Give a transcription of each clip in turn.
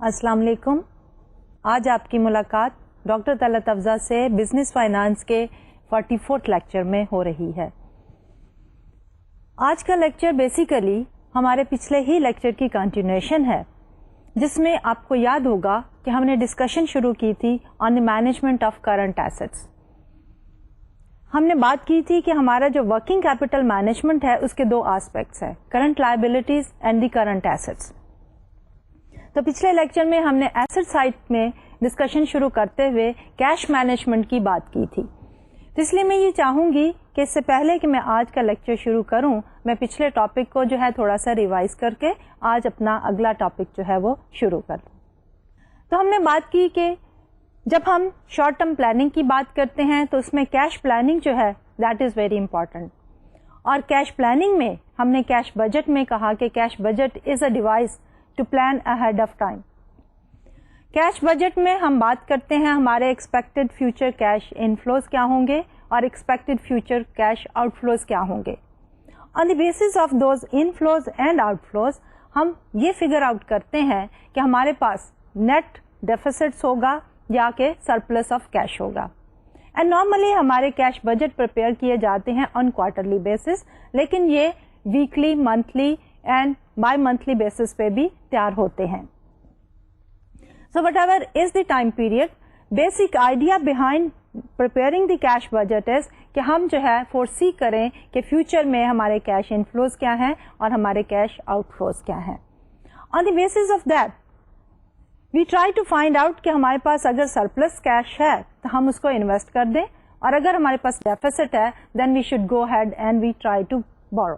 السلام علیکم. آج آپ کی ملاقات ڈاکٹر طلعت افضل سے بزنس فائنانس کے 44 لیکچر میں ہو رہی ہے. آج کا لیکچر بیسیکلی ہمارے پچھلے ہی لیکچر کی کنٹینیوشن ہے، جس میں آپ کو یاد ہوگا کہ ہم نے ڈسکشن شروع کی تھی on the management of current assets. ہم نے بات کی تھی کہ ہمارا جو ورکنگ کیپٹل مینجمنٹ ہے اس کے دو آسپیکٹس ہیں، current liabilities and the current assets. تو پچھلے لیکچر میں ہم نے ایسٹ سائڈ میں ڈسکشن شروع کرتے ہوئے کیش مینجمنٹ کی بات کی تھی. تو اس لیے میں یہ چاہوں گی کہ اس سے پہلے کہ میں آج کا لیکچر شروع کروں، میں پچھلے ٹاپک کو جو ہے تھوڑا سا ریوائز کر کے آج اپنا اگلا ٹاپک جو ہے وہ شروع کر دوں. تو ہم نے بات کی کہ جب ہم شارٹ ٹرم پلاننگ کی بات کرتے ہیں تو اس میں کیش پلاننگ جو ہے دیٹ از ویری امپورٹنٹ. اور کیش پلاننگ میں ہم نے کیش بجٹ میں کہا کہ cash budget is a device to plan ahead of time. Cash budget میں ہم بات کرتے ہیں ہمارے ایکسپیکٹڈ فیوچر کیش انفلوز کیا ہوں گے اور expected future cash outflows کیا ہوں گے. On the basis of those inflows and outflows ہم یہ فگر آؤٹ کرتے ہیں کہ ہمارے پاس نیٹ ڈیفیسٹس ہوگا یا کہ سرپلس آف کیش ہوگا. اینڈ نارملی ہمارے کیش بجٹ پریپیئر کیے جاتے ہیں آن کوارٹرلی بیسس، لیکن یہ weekly, monthly and by monthly basis پہ بھی تیار ہوتے ہیں. So what ever is the time period, basic idea behind preparing the cash budget از کہ ہم جو ہے فورسی کریں کہ فیوچر میں ہمارے کیش انفلوز کیا ہیں اور ہمارے کیش آؤٹ فلوز کیا ہیں. On the basis of that we try to find out کہ ہمارے پاس اگر سرپلس کیش ہے تو ہم اس کو انویسٹ کر دیں، اور اگر ہمارے پاس ڈیفیسٹ ہے then we should go ahead and we try to borrow.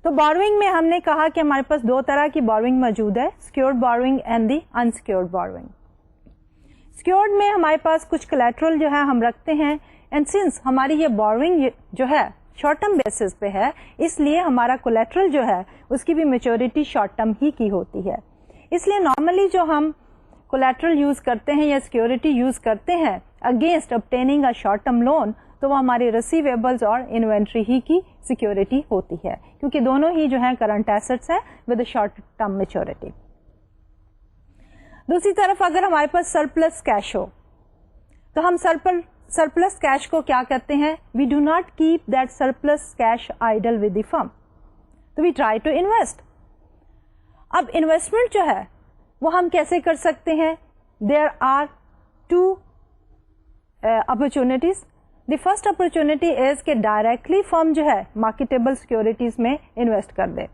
تو بوروئنگ میں ہم نے کہا کہ ہمارے پاس دو طرح کی بوروئنگ موجود ہے، secured borrowing and the unsecured borrowing. Secured میں ہمارے پاس کچھ کولیٹرل جو ہے ہم رکھتے ہیں، اینڈ سنس ہماری یہ بوروئنگ جو ہے شارٹ ٹرم بیسس پہ ہے، اس لیے ہمارا کولیٹرل جو ہے اس کی بھی میچورٹی شارٹ ٹرم ہی کی ہوتی ہے. اس لیے نارملی جو ہم کولیٹرل یوز کرتے ہیں یا سیکیورٹی یوز کرتے ہیں against obtaining a short term loan, تو وہ ہماری ریسیویبلز اور انوینٹری ہی کی سیکیورٹی ہوتی ہے، کیونکہ دونوں ہی جو ہیں کرنٹ ایسٹس ہیں ود شارٹ ٹرم میچورٹی. دوسری طرف اگر ہمارے پاس سرپلس کیش ہو تو ہم سرپلس کیش کو کیا کرتے ہیں، we do not keep that surplus cash idle with the firm, تو وی ٹرائی ٹو انویسٹ. اب انویسٹمنٹ جو ہے وہ ہم کیسے کر سکتے ہیں؟ There are two opportunities. The first opportunity is کہ ڈائریکٹلی فرم جو ہے مارکیٹیبل سیکورٹیز میں انویسٹ کر دے.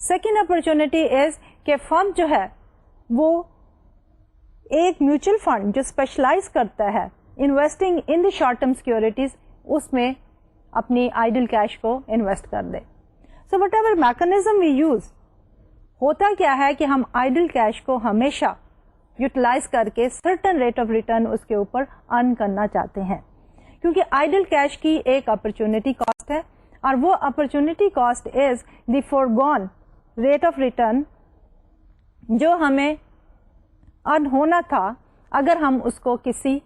سیکنڈ اپرچونیٹی از کہ فرم جو ہے وہ ایک میوچل فنڈ جو اسپیشلائز کرتا ہے investing in the short term securities, اس میں اپنی آئیڈل کیش کو انویسٹ کر دے. So whatever mechanism we use, ہوتا کیا ہے کہ ہم آئیڈل کیش کو ہمیشہ یوٹیلائز کر کے سرٹن ریٹ آف ریٹرن اس کے اوپر ارن کرنا چاہتے ہیں، کیونکہ آئیڈل کیش کی ایک اپرچونٹی کاسٹ ہے، اور وہ opportunity cost is the foregone rate of return جو ہمیں ارن ہونا تھا اگر ہم اس کو کسی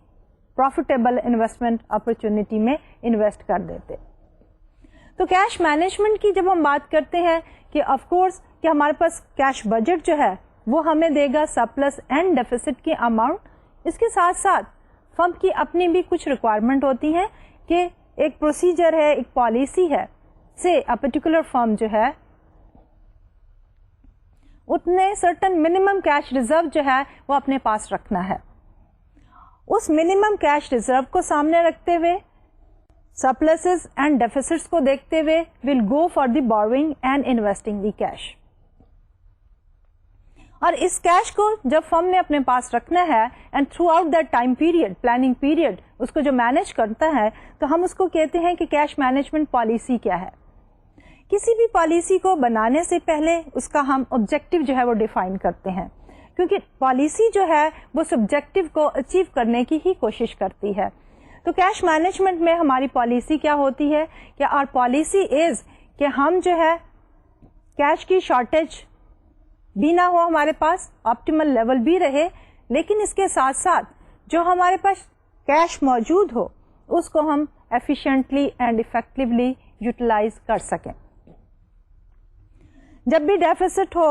پروفیٹیبل انویسٹمنٹ اپرچونٹی میں انویسٹ کر دیتے. تو کیش مینجمنٹ کی جب ہم بات کرتے ہیں کہ آف کورس کہ ہمارے پاس کیش بجٹ جو ہے وہ ہمیں دے گا سرپلس اینڈ ڈیفیسٹ کی اماؤنٹ. اس کے ساتھ ساتھ فرم کی اپنی بھی کچھ ریکوائرمنٹ ہوتی ہیں کہ ایک پروسیجر ہے، ایک پالیسی ہے، سے پرٹیکولر فرم جو ہے اتنے سرٹن منیمم کیش ریزرو جو ہے وہ اپنے پاس رکھنا ہے. اس منیمم کیش ریزرو کو سامنے رکھتے ہوئے، سرپلسز اینڈ ڈیفیسٹس کو دیکھتے ہوئے will go for the borrowing and investing the cash. اور اس کیش کو جب فرم نے اپنے پاس رکھنا ہے and throughout that time period, planning period, اس کو جو مینج کرتا ہے، تو ہم اس کو کہتے ہیں کہ کیش مینجمنٹ پالیسی کیا ہے. کسی بھی پالیسی کو بنانے سے پہلے اس کا ہم آبجیکٹو جو ہے وہ ڈیفائن کرتے ہیں، کیونکہ پالیسی جو ہے وہ سبجیکٹو کو اچیو کرنے کی ہی کوشش کرتی ہے. تو کیش مینجمنٹ میں ہماری پالیسی کیا ہوتی ہے کہ آر پالیسی از کہ ہم جو ہے کیش کی شارٹیج بھی نہ ہو، ہمارے پاس آپٹیمل لیول بھی رہے، لیکن اس کے ساتھ ساتھ جو ہمارے پاس کیش موجود ہو اس کو ہم ایفیشینٹلی اینڈ افیکٹولی یوٹیلائز کر سکیں. جب بھی deficits who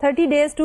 30 days to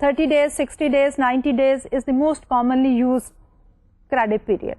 30 days, 60 days, 90 days is the most commonly used credit period.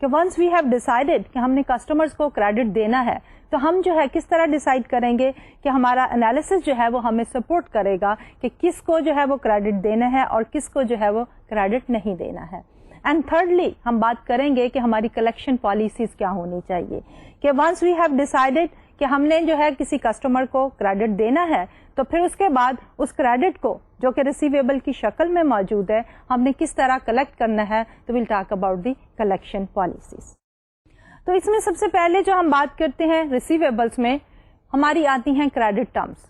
کہ ونس وی ہیو ڈیسائیڈیڈ کہ ہم نے کسٹمرز کو کریڈٹ دینا ہے تو ہم جو ہے کس طرح ڈیسائیڈ کریں گے کہ ہمارا انالیسس جو ہے وہ ہمیں سپورٹ کرے گا کہ کس کو جو ہے وہ کریڈٹ دینا ہے اور کس کو جو ہے وہ کریڈٹ نہیں دینا ہے. اینڈ تھرڈلی ہم بات کریں گے کہ ہماری کلیکشن پالیسیز کیا ہونی چاہیے کہ ونس وی ہیو ڈیسائیڈیڈ کہ ہم نے جو ہے کسی کسٹمر کو کریڈٹ دینا ہے تو پھر اس کے بعد اس کریڈٹ کو جو کہ ریسیویبل کی شکل میں موجود ہے ہم نے کس طرح کلیکٹ کرنا ہے. تو we'll talk about the collection policies. تو اس میں سب سے پہلے جو ہم بات کرتے ہیں ریسیویبلس میں ہماری آتی ہیں کریڈٹ ٹرمز.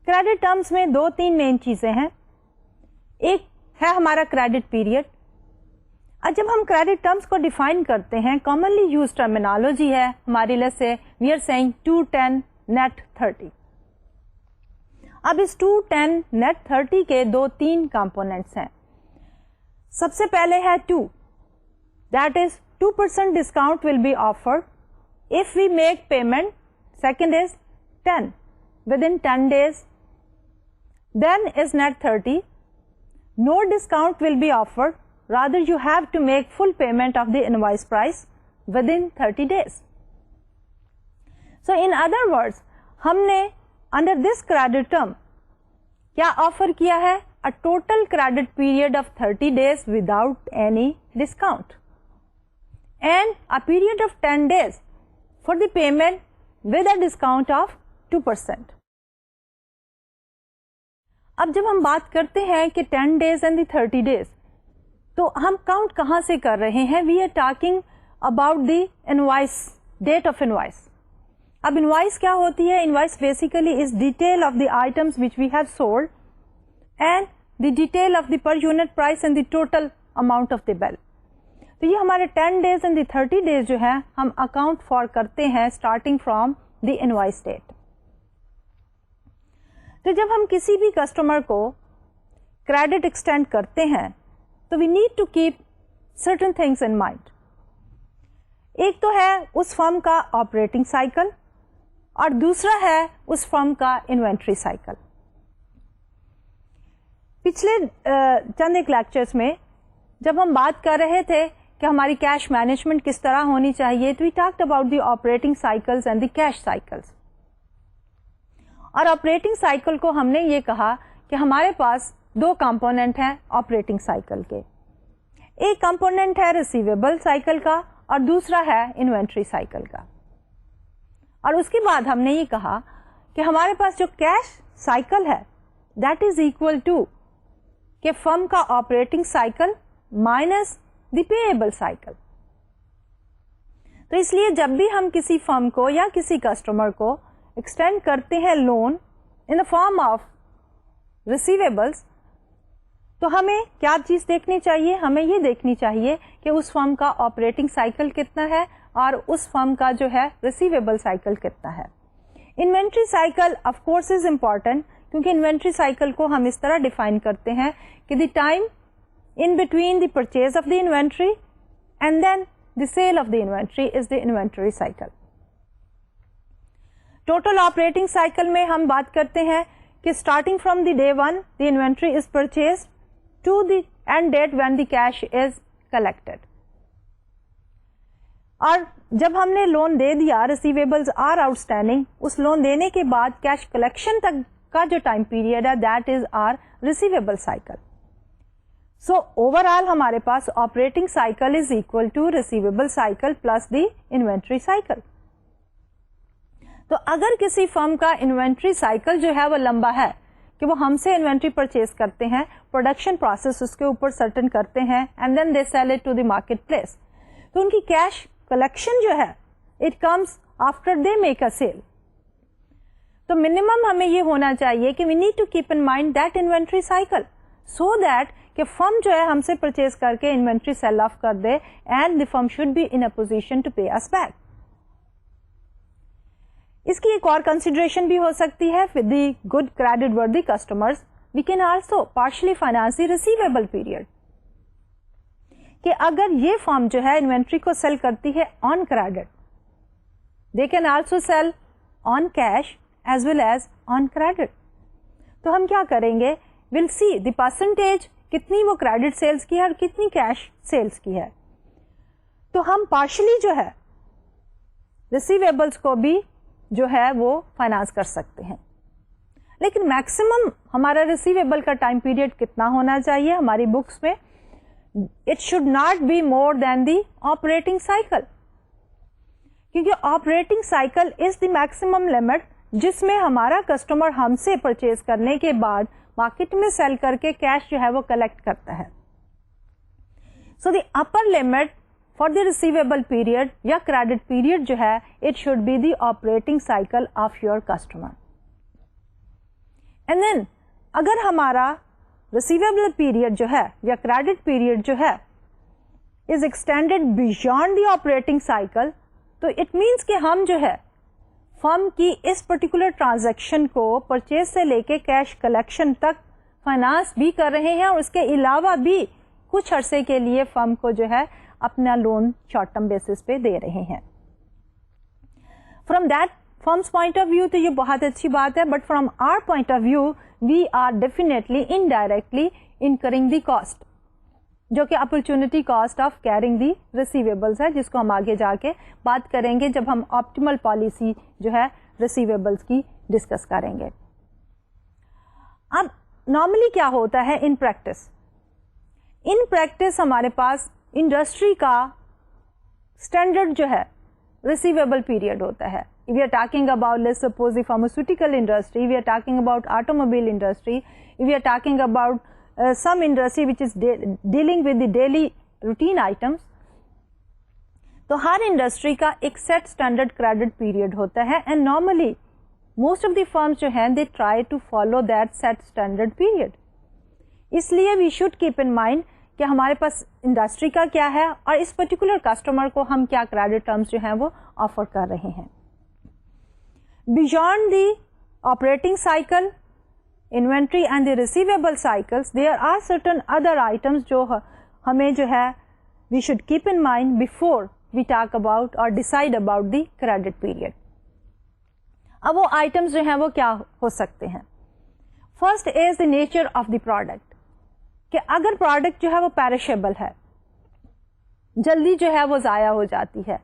کریڈٹ ٹرمز میں 2-3 مین چیزیں ہیں. ایک ہے ہمارا کریڈٹ پیریڈ. اور جب ہم کریڈٹ ٹرمز کو ڈیفائن کرتے ہیں کامنلی یوز ٹرمینالوجی ہے ہماری لیے سے وی آر سیئنگ 2, 10, نیٹ 30. اب اس 2, 10, نیٹ 30 کے 2-3 کمپوننٹس ہیں. سب سے پہلے ہے 2, that is 2% discount will be offered if we make payment. Second is 10 within 10 days. Then is net 30. No discount will be offered. Rather you have to make full payment of the invoice price within 30 days. So in other words, ہم نے under this credit term کیا offer کیا ہے a total credit period of 30 days without any discount. And a period of 10 days for the payment with a discount of 2%. اب جب ہم بات کرتے ہیں کہ 10 days and the 30 days تو ہم کاؤنٹ کہاں سے کر رہے ہیں؟ We are talking about the invoice, date of invoice. اب invoice کیا ہوتی ہے؟ Invoice basically is detail of the items which we have sold and the detail of the per unit price and the total amount of the bill. تو یہ ہمارے 10 days and the 30 days جو ہے ہم account for کرتے ہیں starting from the invoice date. تو جب ہم کسی بھی کسٹمر کو کریڈٹ ایکسٹینڈ کرتے ہیں تو we need to keep certain things in mind. ایک تو ہے اس فرم کا آپریٹنگ سائیکل اور دوسرا ہے اس فرم کا انوینٹری سائیکل. پچھلے چند ایک لیکچرز میں جب ہم بات کر رہے تھے کہ ہماری کیش مینجمنٹ کس طرح ہونی چاہیے تو we talked about the operating cycles and the cash cycles. اور آپریٹنگ سائیکل کو ہم نے یہ کہا کہ ہمارے پاس 2 کمپوننٹ ہیں آپریٹنگ سائیکل کے. ایک کمپوننٹ ہے ریسیویبل سائیکل کا اور دوسرا ہے انوینٹری سائیکل کا. اور اس کے بعد ہم نے یہ کہا کہ ہمارے پاس جو کیش سائیکل ہے دیٹ از اکول ٹو کہ فرم کا operating cycle minus the payable cycle. تو اس لیے جب بھی ہم کسی فرم کو یا کسی کسٹمر کو ایکسٹینڈ کرتے ہیں loan in the form of receivables تو ہمیں کیا چیز دیکھنی چاہیے؟ ہمیں یہ دیکھنی چاہیے کہ اس فرم کا آپریٹنگ سائیکل کتنا ہے اور اس فرم کا جو ہے ریسیویبل سائیکل کتنا ہے. Inventory cycle of course is important کیونکہ انوینٹری سائیکل کو ہم اس طرح ڈیفائن کرتے ہیں کہ the time in between the purchase of the inventory and then the sale of the inventory is the inventory cycle. Total operating cycle میں ہم بات کرتے ہیں کہ starting from the day 1 the inventory is purchased to the end date when the cash is collected. اور جب ہم نے لون دے دیا receivables are outstanding اس لون دینے کے بعد کیش کلیکشن تک کا جو ٹائم پیریڈ ہے that is our receivable cycle. So overall ہمارے پاس operating cycle is equal to receivable cycle plus the inventory cycle. تو اگر کسی فرم کا انوینٹری سائیکل جو ہے وہ لمبا ہے کہ وہ ہم سے انوینٹری پرچیز کرتے ہیں پروڈکشن پروسیس اس کے اوپر سرٹن کرتے ہیں and then they sell it to the market place تو ان کی کیش کلیکشن جو ہے it comes after they make a sale. تو منیمم ہمیں یہ ہونا چاہیے کہ we need to keep in mind that inventory cycle so that کہ فرم جو ہے ہم سے پرچیز کر کے انوینٹری سیل آف کر دے and the firm should be in a position to pay us back. اس کی ایک اور کنسیڈریشن بھی ہو سکتی ہے with the good credit worthy customers we can also partially finance the receivable period کہ اگر یہ فرم جو ہے انوینٹری کو سیل کرتی ہے on credit they can also sell on cash as well as on credit. تو ہم کیا کریں گے ول سی دی پرسنٹیج کتنی وہ کریڈٹ سیلز کی ہے اور کتنی کیش سیلز کی ہے. تو ہم پارشلی جو ہے ریسیویبلس کو بھی جو ہے وہ فائنانس کر سکتے ہیں. لیکن میکسیمم ہمارا ریسیویبل کا ٹائم پیریڈ کتنا ہونا چاہیے ہماری بکس میں؟ It should not be more than the operating cycle, کیونکہ operating cycle is the maximum limit جس میں ہمارا کسٹمر ہم سے پرچیز کرنے کے بعد مارکیٹ میں سیل کر کے کیش جو ہے وہ کلیکٹ کرتا ہے. So the upper limit for the receivable period یا کریڈٹ پیریڈ جو ہے it should be the operating cycle of your customer. And then اگر ہمارا ریسیویبل پیریڈ جو ہے یا کریڈٹ پیریڈ جو ہے is extended beyond the operating cycle, تو اٹ مینس کہ ہم جو ہے فرم کی اس پرٹیکولر ٹرانزیکشن کو پرچیز سے لے کے کیش کلیکشن تک فائنانس بھی کر رہے ہیں, اور اس کے علاوہ بھی کچھ عرصے کے لیے فرم کو جو ہے اپنا لون شارٹ ٹرم بیسس پہ دے رہے ہیں. From that firm's point of view تو یہ بہت اچھی بات ہے, but from our point of view we are definitely indirectly incurring the cost, جو کہ opportunity cost of carrying the receivables ہے, جس کو ہم آگے جا کے بات کریں گے جب ہم آپٹیمل پالیسی جو ہے ریسیویبلس کی ڈسکس کریں گے. اب نارملی کیا ہوتا ہے ان پریکٹس ہمارے پاس انڈسٹری کا اسٹینڈرڈ جو ہے ریسیویبل پیریڈ ہوتا ہے. We are talking about, let's suppose, the pharmaceutical industry, we are talking about automobile industry, we are talking about some industry which is dealing with the daily routine items. تو ہر industry کا ایک set standard credit period ہوتا ہے, and normally most of the firms جو ہیں they try to follow that set standard period. اس لیے we should keep in mind کہ ہمارے پاس انڈسٹری کا کیا ہے اور اس پرٹیکولر کسٹمر کو ہم کیا کریڈٹ ٹرمس جو ہیں وہ آفر کر رہے ہیں. Beyond the operating cycle, inventory and the receivable cycles, there are certain other items جو ہمیں جو ہے we should keep in mind before we talk about or decide about the credit period. اب وہ items جو ہیں وہ کیا ہو سکتے ہیں؟ First is the nature of the product. کہ اگر product جو ہے وہ perishable ہے, جلدی جو ہے وہ ضائع ہو جاتی ہے,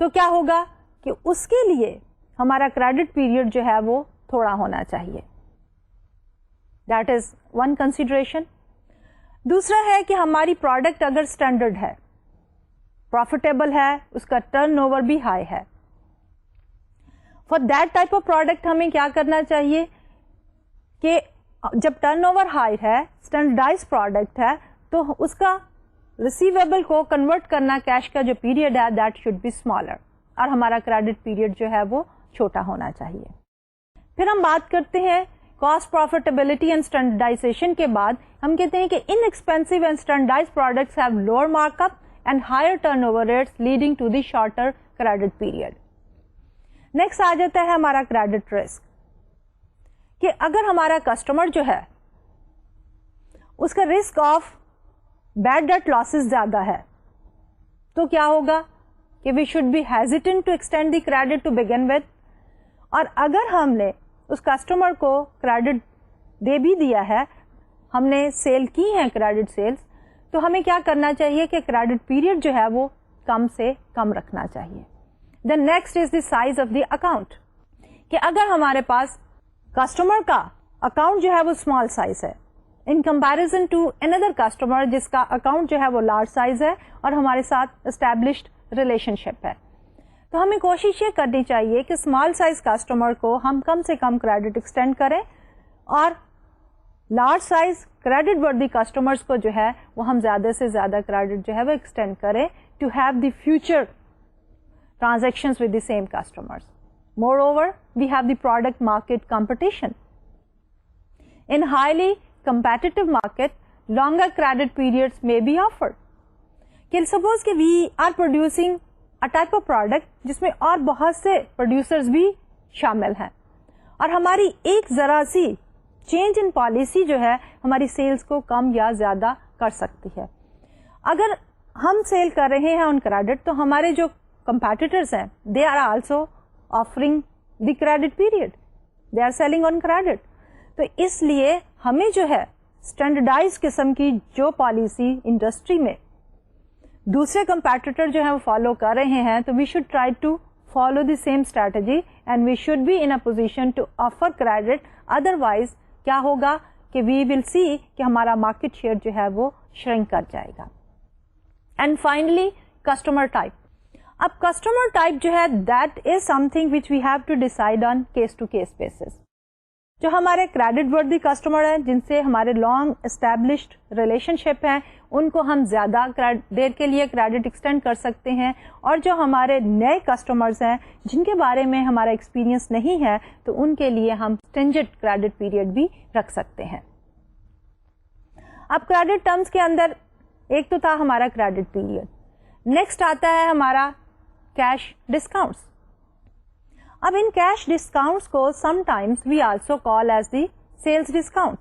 تو کیا ہوگا کہ اس کے لیے ہمارا کریڈٹ پیریڈ جو ہے وہ تھوڑا ہونا چاہیے. That is one consideration. دوسرا ہے کہ ہماری پروڈکٹ اگر اسٹینڈرڈ ہے, پروفیٹیبل ہے, اس کا ٹرن اوور بھی ہائی ہے, for that type of product ہمیں کیا کرنا چاہیے کہ جب ٹرن اوور ہائی ہے, اسٹینڈرڈائز پروڈکٹ ہے, تو اس کا ریسیویبل کو کنورٹ کرنا کیش کا جو پیریڈ ہے دیٹ شوڈ بی اسمالر, اور ہمارا کریڈٹ پیریڈ جو ہے وہ چھوٹا ہونا چاہیے. پھر ہم بات کرتے ہیں کاسٹ پروفیٹیبلٹی اینڈ اسٹینڈرڈائزیشن کے بعد ہم کہتے ہیں کہ inexpensive and standardized products have lower markup and higher turnover rates leading to the shorter credit period. Next آ جاتا ہے ہمارا کریڈٹ رسک, کہ اگر ہمارا کسٹمر جو ہے اس کا risk of bad debt losses زیادہ ہے, تو کیا ہوگا کہ we should be hesitant to extend the credit to begin with. اور اگر ہم نے اس کسٹمر کو کریڈٹ دے بھی دیا ہے, ہم نے سیل کی ہے کریڈٹ سیلس, تو ہمیں کیا کرنا چاہیے کہ کریڈٹ پیریڈ جو ہے وہ کم سے کم رکھنا چاہیے. Then next is the size of the account, کہ اگر ہمارے پاس کسٹمر کا اکاؤنٹ جو ہے وہ اسمال سائز ہے in comparison to another customer جس کا اکاؤنٹ جو ہے وہ لارج سائز ہے اور ہمارے ساتھ اسٹیبلشڈ ریلیشن شپ ہے, تو ہمیں کوشش یہ کرنی چاہیے کہ اسمال سائز کسٹمر کو ہم کم سے کم کریڈٹ ایکسٹینڈ کریں, اور large size credit worthy customers کو جو ہے وہ ہم زیادہ سے زیادہ کریڈٹ جو ہے وہ ایکسٹینڈ کریں to have the future transactions with the same customers. Moreover we have the product market competition. In highly competitive market, longer credit periods may be offered. کہ suppose کہ we are producing a type of product جس میں اور بہت سے producers بھی شامل ہیں, اور ہماری ایک ذرا سی چینج ان پالیسی جو ہے ہماری سیلز کو کم یا زیادہ کر سکتی ہے. اگر ہم سیل کر رہے ہیں آن کریڈٹ, تو ہمارے جو competitors ہیں they are also offering the credit period, they are selling on credit. تو اس لیے ہمیں جو ہے اسٹینڈرڈائز قسم کی جو پالیسی انڈسٹری میں دوسرے کمپیٹیٹر جو ہے وہ فالو کر رہے ہیں تو we should try to follow the same strategy and we should be in a position to offer credit. Otherwise کیا ہوگا کہ وی ول سی کہ ہمارا مارکیٹ شیئر جو ہے وہ شرنک کر جائے گا. And finally customer type. اب کسٹمر ٹائپ جو ہے that is something which we have to decide on case to case basis. جو ہمارے کریڈٹ وردی کسٹمر ہیں جن سے ہمارے لانگ اسٹیبلشڈ ریلیشن شپ ہیں ان کو ہم زیادہ دیر کے لیے کریڈٹ ایکسٹینڈ کر سکتے ہیں, اور جو ہمارے نئے کسٹمرز ہیں جن کے بارے میں ہمارا ایکسپیرینس نہیں ہے تو ان کے لیے ہم اسٹینجنٹ کریڈٹ پیریڈ بھی رکھ سکتے ہیں. اب کریڈٹ ٹرمز کے اندر ایک تو تھا ہمارا کریڈٹ پیریڈ, نیکسٹ آتا ہے ہمارا کیش ڈسکاؤنٹس. اب ان کیش ڈسکاؤنٹس کو sometimes we also call as the sales discount,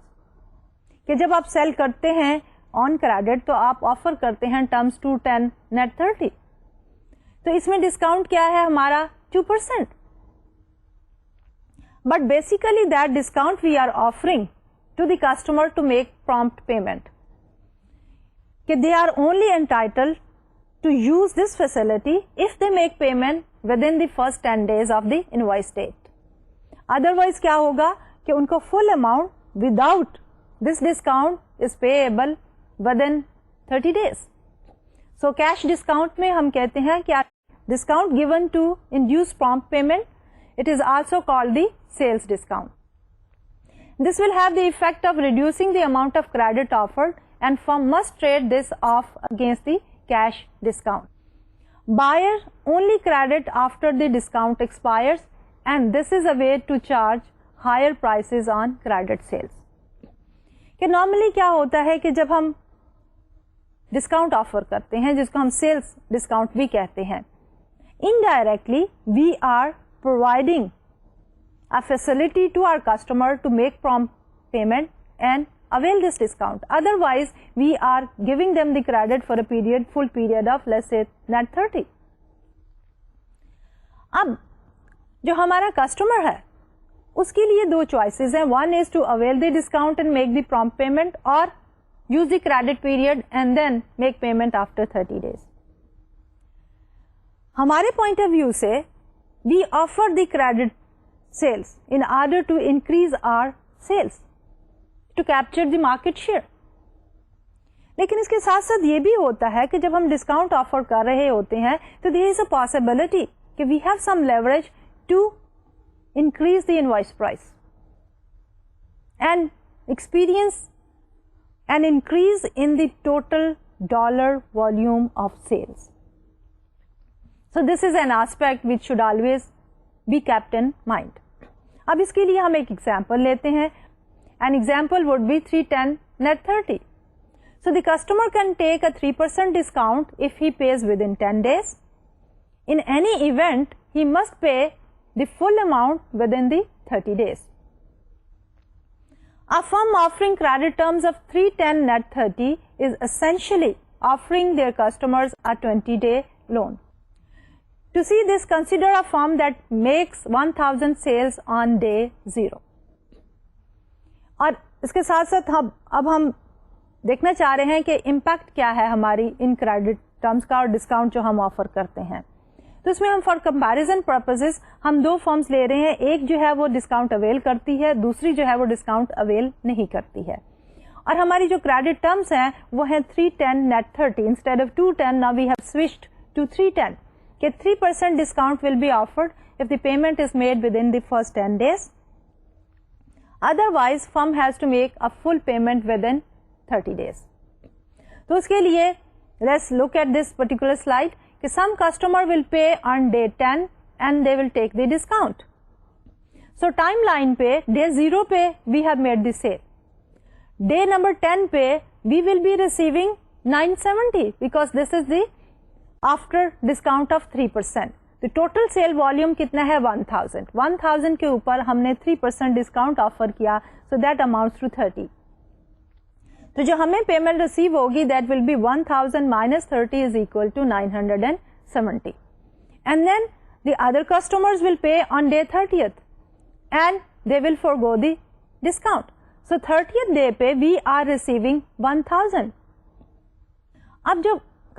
کہ جب آپ سیل کرتے ہیں آن کریڈٹ تو آپ آفر کرتے ہیں ٹرمس 210 نیٹ 30, تو اس میں ڈسکاؤنٹ کیا ہے ہمارا 2%. But basically that discount we are offering to the customer to make prompt payment, کہ they are only entitled to use this facility if they make payment within the first 10 days of the invoice date. Otherwise کیا ہوگا کہ ان کو full amount without this discount is payable within 30 days. So cash discount میں ہم کہتے ہیں کہ discount given to induce prompt payment, it is also called the sales discount. This will have the effect of reducing the amount of credit offered and firm must trade this off against the cash discount. Buyer only credit after the discount expires and this is a way to charge higher prices on credit sales. کہ normally کیا ہوتا ہے کہ جب ہم discount offer کرتے ہیں جس کو ہم سیلس ڈسکاؤنٹ بھی کہتے ہیں, indirectly we are providing a facility to our customer to make prompt payment and avail this discount. Otherwise we are giving them the credit for a period, full period of let's say net 30. اب جو ہمارا customer ہے اس کے لیے دو choices ہیں, one is to avail the discount and make the prompt payment, اور use the credit period and then make payment after 30 days. ہمارے پوائنٹ آف ویو سے we offer the credit sales in order to increase our sales to capture the market share. لیکن اس کے ساتھ ساتھ یہ بھی ہوتا ہے کہ جب ہم ڈسکاؤنٹ آفر کر رہے ہوتے ہیں تو دیر از اے پاسبلٹی کہ we have some leverage to increase the invoice price and experience and increase in the total dollar volume of sales. So this is an aspect which should always be kept in mind. اب اس کے لیے ہم ایک example لیتے ہیں. An example would be 310 net 30. So the customer can take a 3% discount if he pays within 10 days. In any event, he must pay the full amount within the 30 days. A firm offering credit terms of 310 net 30 is essentially offering their customers a 20-day loan. To see this, consider a firm that makes 1,000 sales on day 0. اور اس کے ساتھ ساتھ اب ہم دیکھنا چاہ رہے ہیں کہ امپیکٹ کیا ہے ہماری ان کریڈٹ ٹرمز کا اور ڈسکاؤنٹ جو ہم آفر کرتے ہیں. تو اس میں ہم فار کمپیریزن پرپزز ہم دو فرمز لے رہے ہیں, ایک جو ہے وہ ڈسکاؤنٹ اویل کرتی ہے, دوسری جو ہے وہ ڈسکاؤنٹ اویل نہیں کرتی ہے. اور ہماری جو کریڈٹ ٹرمز ہیں وہ ہیں 310 net 30 instead of 210 now we have switched to 310 کہ 3% discount will be offered if the payment is made within the first 10 days. Otherwise, firm has to make a full payment within 30 days. تو اس کے لیے let's look at this particular slide کہ some customer will pay on day 10 and they will take the discount. So timeline پہ day 0 پہ we have made the sale. Day number 10 پہ we will be receiving 970 because this is the after discount of 3%. تو total sale volume کتنا ہے 1000 کے اوپر ہم نے 3% ڈسکاؤنٹ آفر کیا, سو دیٹ اماؤنٹس ٹو 30. تو جو ہمیں پیمنٹ ریسیو ہوگی that will be 1000 minus 30 is equal to 970. And then the other customers will pay on day 30th and they will forgo the discount. So 30th day پہ we are receiving 1000. اب جو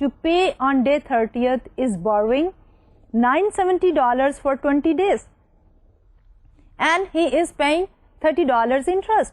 to pay on day 30th is borrowing $970 for 20 days and he is paying $30 interest.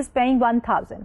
is paying 1000.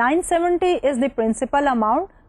970 is the principal amount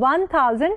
1000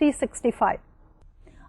365.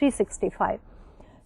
365.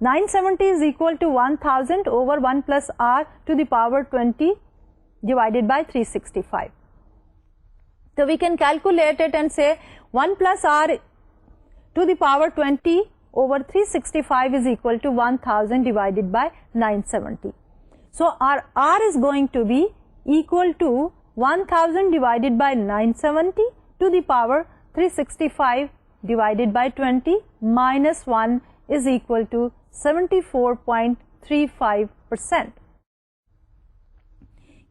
970 is equal to 1000 over 1 plus r to the power 20 divided by 365. So we can calculate it and say 1 plus r to the power 20 over 365 is equal to 1000 divided by 970. So our r is going to be equal to 1000 divided by 970 to the power 365 divided by 20 minus 1 is equal to 74.35%.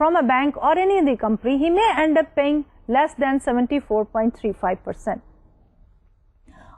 from a bank or any other company, he may end up paying less than 74.35%.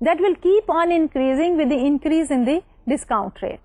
that will keep on increasing with the increase in the discount rate.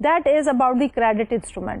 that is about the credit instrument,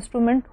instrument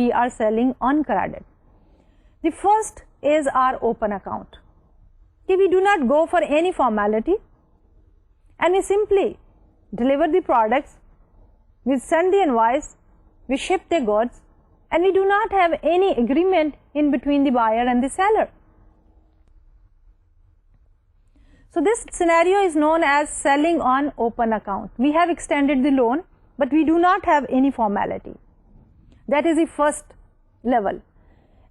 we are selling on credit. The first is our open account. We do not go for any formality and we simply deliver the products, we send the invoice, we ship the goods and we do not have any agreement in between the buyer and the seller. So this scenario is known as selling on open account. We have extended the loan but we do not have any formality. That is the first level.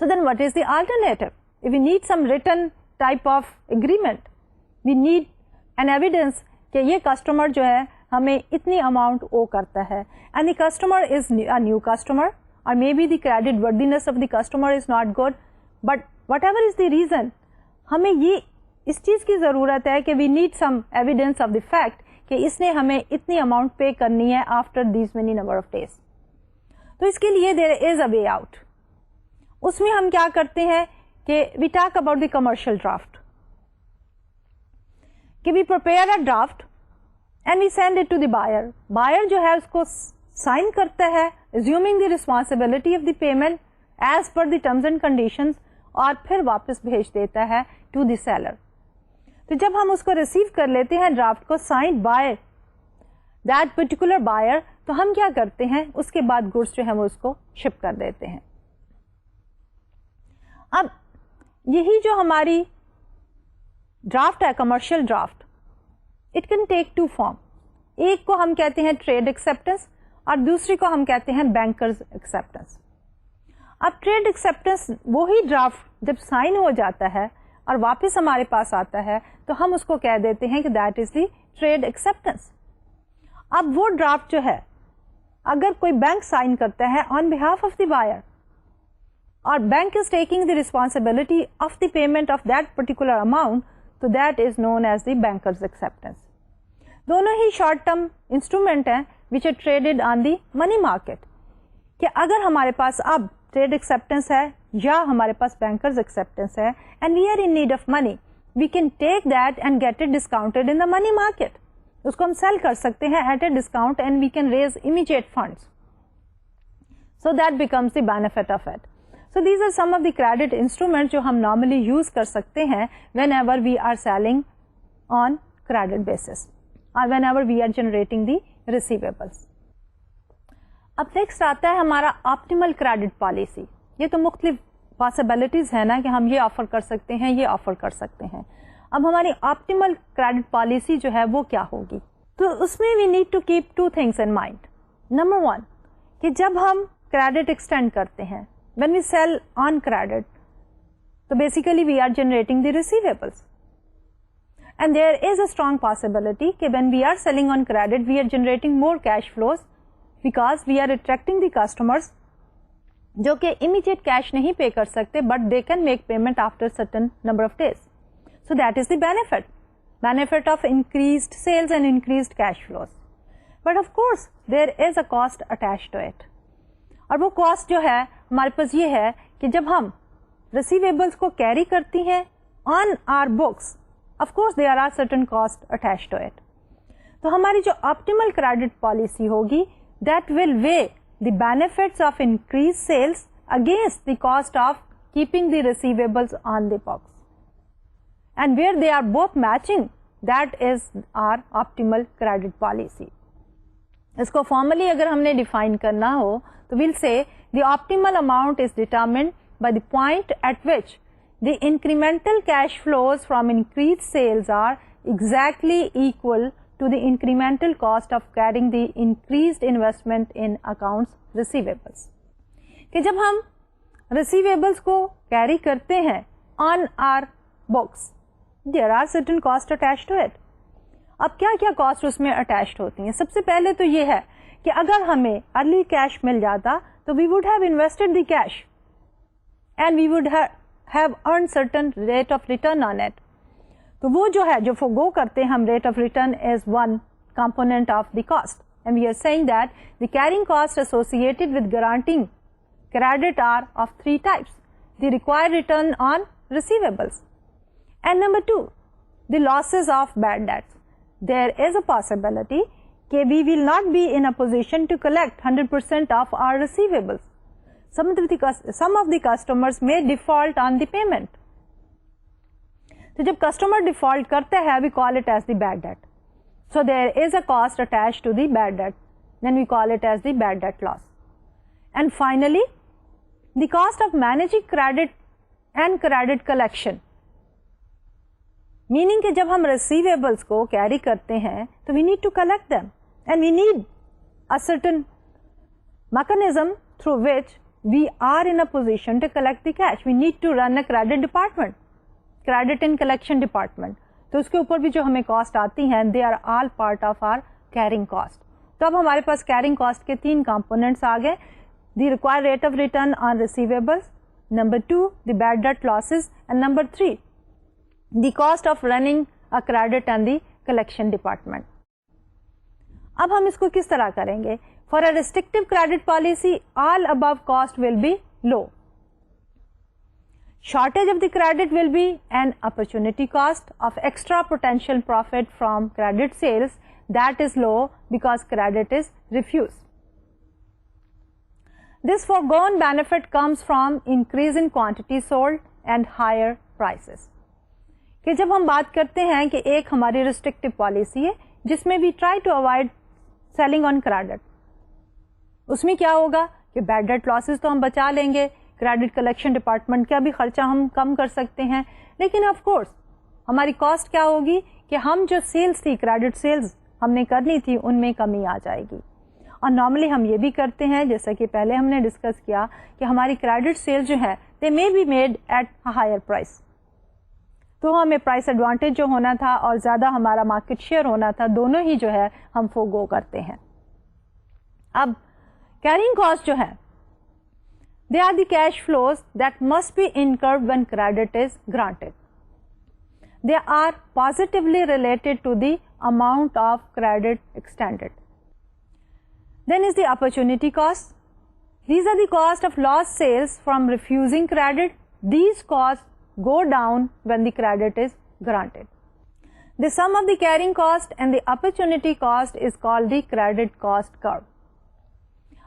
So then what is the alternative? if we need some written type of agreement, we need an evidence کہ یہ customer جو ہے ہمیں اتنی amount او کرتا ہے, and the customer is a new customer, or maybe the credit worthiness of the customer is not good, but whatever is the reason, ہمیں یہ اس چیز کی ضرورت ہے کہ we need some evidence of the fact کہ اس نے ہمیں اتنی اماؤنٹ پے کرنی ہے after these many number of days. تو اس کے لیے there is a way out. اس میں ہم کیا کرتے ہیں کہ we talk about the commercial draft, کہ we prepare a draft and we send it to the buyer. Buyer جو ہے اس کو سائن کرتا ہے assuming the responsibility of the payment as per the terms and conditions, اور پھر واپس بھیج دیتا ہے to the seller. تو جب ہم اس کو ریسیو کر لیتے ہیں ڈرافٹ کو signed by that particular buyer, تو ہم کیا کرتے ہیں اس کے بعد گڈس جو ہے وہ اس کو شپ کر دیتے ہیں. اب یہی جو ہماری ڈرافٹ ہے commercial draft, it can take two forms. ایک کو ہم کہتے ہیں ٹریڈ ایکسپٹینس اور دوسری کو ہم کہتے ہیں بینکرز ایکسپٹینس. اب ٹریڈ ایکسپٹینس وہی ڈرافٹ جب سائن ہو جاتا ہے اور واپس ہمارے پاس آتا ہے تو ہم اس کو کہہ دیتے ہیں کہ that is the trade acceptance. اب وہ ڈرافٹ جو ہے اگر کوئی بینک سائن کرتا ہے on behalf of the buyer اور bank is taking the responsibility of the payment of that particular amount, تو that is known as the bankers acceptance. دونوں ہی شارٹ ٹرم انسٹرومینٹ ہیں which are traded on the money market, کہ اگر ہمارے پاس اب trade acceptance ہے یا ہمارے پاس بینکرز ایکسپٹینس ہے and we are in need of money, we can take that and get it discounted in the money market. اس کو ہم سیل کر سکتے ہیں at a discount and we can raise immediate funds, so that becomes the benefit of it. So these are some of the credit instruments جو ہم normally use کر سکتے ہیں whenever we are selling on credit basis or whenever we are generating the receivables. اب next آتا ہے ہمارا optimal credit policy. یہ تو مختلف possibilities ہے نا کہ ہم یہ آفر کر سکتے ہیں, یہ آفر کر سکتے ہیں. اب ہماری optimal credit policy جو ہے وہ کیا ہوگی؟ تو اس میں we need to keep two things in mind. Number one, کہ جب ہم credit extend کرتے ہیں, when we sell on credit, so basically we are generating the receivables, and there is a strong possibility that when we are selling on credit we are generating more cash flows because we are attracting the customers جو کہ immediate cash نہیں pay کر سکتے but they can make payment after certain number of days. So that is the benefit of increased sales and increased cash flows. But of course there is a cost attached to it, اور وہ cost جو ہے ہمارے پاس یہ ہے کہ جب ہم ریسیویبلس کو کیری کرتی ہیں on our books, of course there are certain cost attach to it. تو ہماری جو آپٹیمل کریڈٹ پالیسی ہوگی that will weigh the benefits of increase sales against the cost of keeping the receivables on the books, and where they are both matching, that is our optimal credit policy. اس کو formally اگر ہم نے define کرنا ہو تو we'll say the optimal amount is determined by the point at which the incremental cash flows from increased sales are exactly equal to the incremental cost of carrying the increased investment in accounts receivables. کہ جب ہم receivables کو carry کرتے ہیں on our books, there are certain costs attached to it. اب کیا کیا cost اس میں attached ہوتی ہیں؟ سب سے پہلے تو یہ ہے کہ اگر ہمیں ارلی کیش مل جاتا تو we would have invested the cash and we would have earn certain rate of return on it. تو وہ جو ہے جو فورگو کرتے ہیں ہم, rate of return is one component of the cost, and we are seeing that the carrying cost associated with granting credit are of three types: the required return on receivables, and number two the losses of bad debts. There is a possibility کہ we will not be in a position to collect 100% of our receivables. Some of the customers may default on the payment. تو جب customer default کرتے ہیں we call it as the bad debt. So there is a cost attached to the bad debt. Then we call it as the bad debt loss. And finally, the cost of managing credit and credit collection. Meaning کہ جب ہم receivables کو carry کرتے ہیں تو we need to collect them. And we need a certain mechanism through which we are in a position to collect the cash. We need to run a credit department, credit and collection department. تو اس کے اوپر بھی جو ہمیں cost آتی ہیں they are all part of our carrying cost. تو اب ہمارے پاس carrying cost کے 3 components آ گئے. The required rate of return on receivables, number 2 the bad debt losses, and number 3 the cost of running a credit and the collection department. اب ہم اس کو کس طرح کریں گے؟ For a restrictive credit policy, all above cost will be low. Shortage of the credit will be an opportunity cost of extra potential profit from credit sales that is low because credit is refused. This foregone benefit comes from increase in quantity sold and higher prices. کہ جب ہم بات کرتے ہیں کہ ایک ہماری restrictive policy ہے جس میں we try to avoid selling on credit, اس میں کیا ہوگا کہ بیڈ ڈیٹ لاسز تو ہم بچا لیں گے، کریڈٹ کلیکشن ڈپارٹمنٹ کا بھی خرچہ ہم کم کر سکتے ہیں، لیکن آف کورس ہماری کاسٹ کیا ہوگی کہ ہم جو سیلز تھی، کریڈٹ سیلز ہم نے کرنی تھی، ان میں کمی آ جائے گی. اور نارملی ہم یہ بھی کرتے ہیں جیسا کہ پہلے ہم نے ڈسکس کیا کہ ہماری کریڈٹ سیل جو ہے they may be made at higher price, تو ہمیں پرائس ایڈوانٹیج جو ہونا تھا اور زیادہ ہمارا مارکیٹ شیئر ہونا تھا، دونوں ہی جو ہے ہم فورگو کرتے ہیں. اب کیرنگ کاسٹ جو ہے they are the cash flows that must be incurred when credit is granted. They are positively related to the amount of credit extended. Then is the opportunity cost. These are the cost of lost sales from refusing credit. These costs go down when the credit is granted. The sum of the carrying cost and the opportunity cost is called the credit cost curve.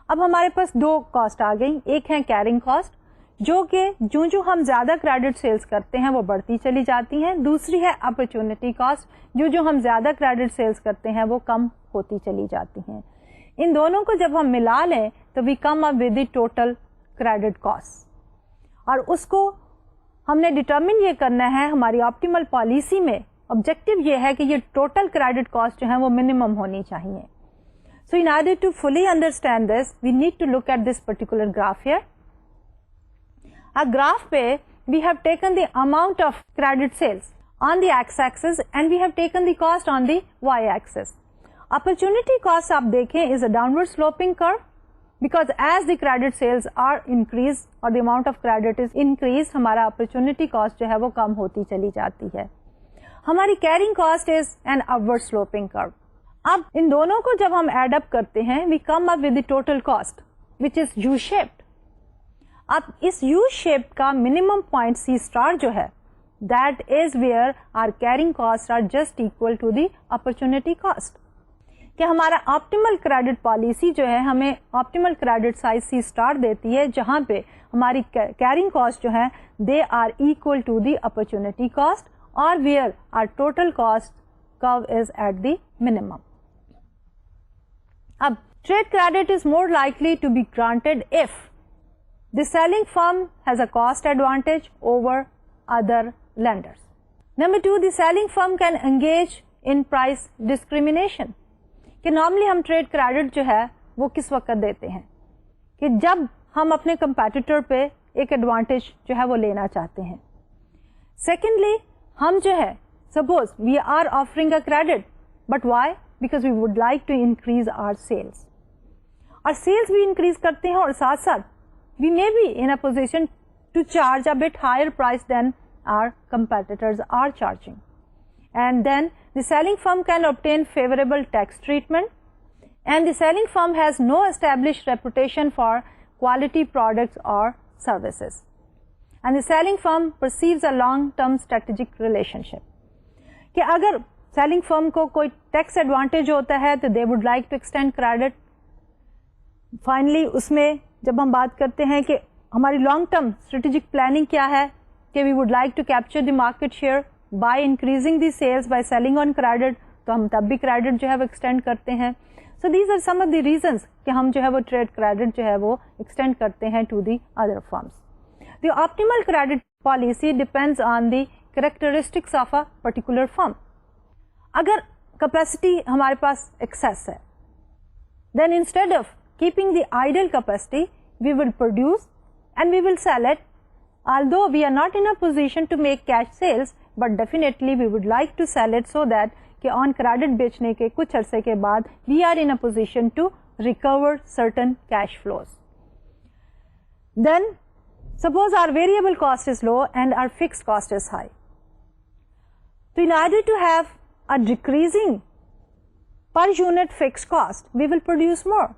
اب ہمارے پاس 2 cost آ گئی، ایک ہے carrying cost جو کہ جو ہم زیادہ کریڈٹ سیلز کرتے ہیں وہ بڑھتی چلی جاتی ہیں، دوسری ہے اپرچونٹی کاسٹ جو ہم زیادہ کریڈٹ سیلز کرتے ہیں وہ کم ہوتی چلی جاتی ہیں. ان دونوں کو جب ہم ملا لیں تو we come up with the total credit cost, اور اس کو ہم نے ڈٹرمن یہ کرنا ہے ہماری آپٹیمل پالیسی میں. آبجیکٹو یہ ہے کہ یہ ٹوٹل کریڈٹ کاسٹ جو ہے وہ منیمم ہونی چاہیے. So in order to fully understand this we need to look at this particular graph here. Graph پہ we have taken the amount of credit sales on the X axis and we have taken the cost on the Y axis. Opportunity cost آپ دیکھیں is a downward sloping curve because as the credit sales are increased or the amount of credit is increased ہمارا opportunity cost جو ہے وہ کم ہوتی چلی جاتی ہے. ہماری carrying cost is an upward sloping curve. اب ان دونوں کو جب ہم ایڈ اپ کرتے ہیں we come up with the total cost which is U-shaped. اب اس U-shaped کا minimum point C star جو ہے that is where our carrying costs are just equal to the opportunity cost. کہ ہمارا آپٹیمل کریڈٹ پالیسی جو ہے ہمیں optimal credit size سی اسٹار دیتی ہے جہاں پہ ہماری کیرنگ کاسٹ جو ہے they are equal to the opportunity cost اور where are total cost curve is at the minimum. اب trade credit is more likely to be granted if the selling firm has a cost advantage over other lenders. Number 2 the selling firm can engage in price discrimination. کہ normally ہم trade credit جو ہے وہ کس وقت دیتے ہیں کہ جب ہم اپنے کمپیٹیٹر پہ ایک ایڈوانٹیج جو ہے وہ لینا چاہتے ہیں. سیکنڈلی ہم جو ہے suppose we are offering a credit but why because we would like to increase our sales, اور سیلس بھی انکریز کرتے ہیں اور ساتھ ساتھ we may be in a position to charge a bit higher price than our competitors are charging. And then the selling firm can obtain favorable tax treatment, and the selling firm has no established reputation for quality products or services, and the selling firm perceives a long-term strategic relationship. کہ اگر selling firm کو کوئی tax advantage ہوتا ہے تو they would like to extend credit. Finally اس میں جب ہم بات کرتے ہیں کہ ہماری long-term strategic planning کیا ہے کہ we would like to capture the market share by increasing the sales by selling on credit, تو ہم تب بھی کریڈٹ جو ہے وہ ایکسٹینڈ کرتے ہیں. So these are some of the reasons کہ ہم جو ہے وہ ٹریڈ کریڈٹ جو ہے وہ ایکسٹینڈ کرتے ہیں to the other firms. The optimal credit policy depends on the characteristics of a particular firm. اگر کیپیسٹی ہمارے پاس ایکسیس ہے then instead of keeping the idle capacity we will produce and we will sell it. Although we are not in a position to make cash sales, but definitely we would like to sell it so that کہ on credit بیچنے کے کچھ عرصے کے بعد we are in a position to recover certain cash flows. Then suppose our variable cost is low and our fixed cost is high. So in order to have a decreasing per unit fixed cost, we will produce more.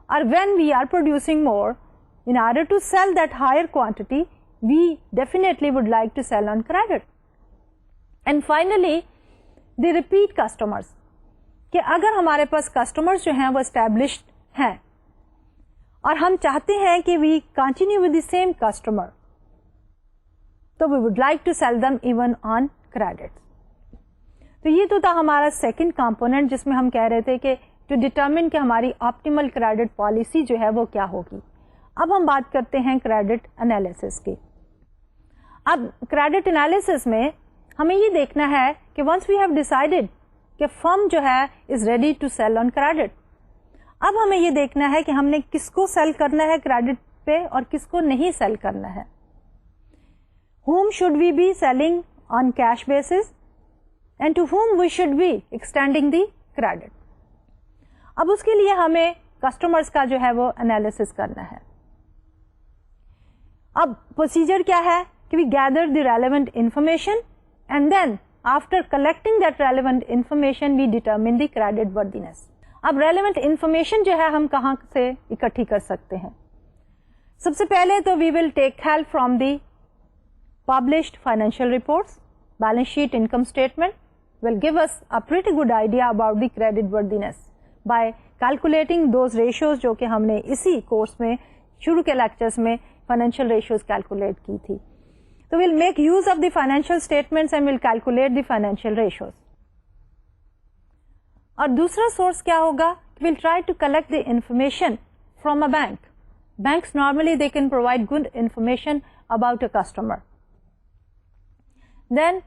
Or when we are producing more, in order to sell that higher quantity, we definitely would like to sell on credit. And finally, the repeat customers. کہ اگر ہمارے پاس customers جو ہیں وہ established ہیں اور ہم چاہتے ہیں کہ we continue with the same customer, تو we would like to sell them even on credit. تو یہ تو تھا ہمارا سیکنڈ کمپوننٹ جس میں ہم کہہ رہے تھے کہ ٹو ڈیٹرمن کہ ہماری آپٹیمل کریڈٹ پالیسی جو ہے وہ کیا ہوگی. اب ہم بات کرتے ہیں کریڈٹ انالیسس کی. اب کریڈٹ انالیسس میں ہمیں یہ دیکھنا ہے کہ ونس وی ہیو ڈیسائیڈیڈ کہ فرم جو ہے is ready to sell on credit, اب ہمیں یہ دیکھنا ہے کہ ہم نے کس کو سیل کرنا ہے کریڈٹ پہ اور کس کو نہیں سیل کرنا ہے. whom should we be selling on cash basis and to whom we should be extending the credit. اب اس کے لیے ہمیں کسٹمرز کا جو ہے وہ انالیسس کرنا ہے. اب پروسیجر کیا ہے کہ we gather the relevant information and then after collecting that relevant information we determine the credit worthiness. اب relevant information جو ہے ہم کہاں سے اکٹھی کر سکتے ہیں. سب سے پہلے تو we will take help from the published financial reports. Balance sheet, income statement will give us a pretty good idea about the credit worthiness by calculating those ratios جو کہ ہم نے اسی کورس میں شروع کے لیکچرز میں financial ratios calculate کی تھی. So we'll make use of the financial statements and we'll calculate the financial ratios. اور دوسرا سورس کیا ہوگا؟ We'll try to collect the information from a bank. Banks normally they can provide good information about a customer. Then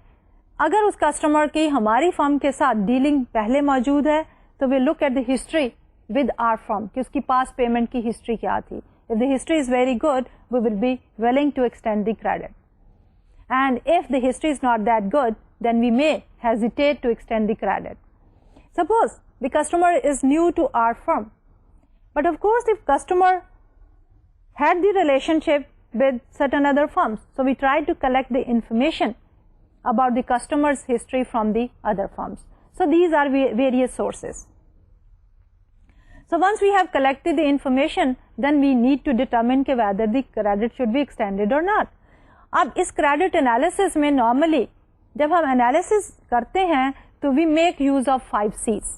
اگر اس customer کی ہماری فرم کے ساتھ dealing پہلے موجود ہے تو we'll look at the history with our firm کہ اس کی پاس پیمنٹ کی ہسٹری کیا تھی. If the history is very good, we will be willing to extend the credit. And if the history is not that good, then we may hesitate to extend the credit. Suppose the customer is new to our firm, but of course if customer had the relationship with certain other firms, so we try to collect the information about the customer's history from the other firms. So these are various sources. So once we have collected the information, then we need to determine whether the credit should be extended or not. اب اس credit analysis میں normally جب ہم analysis کرتے ہیں تو we make use of 5 C's.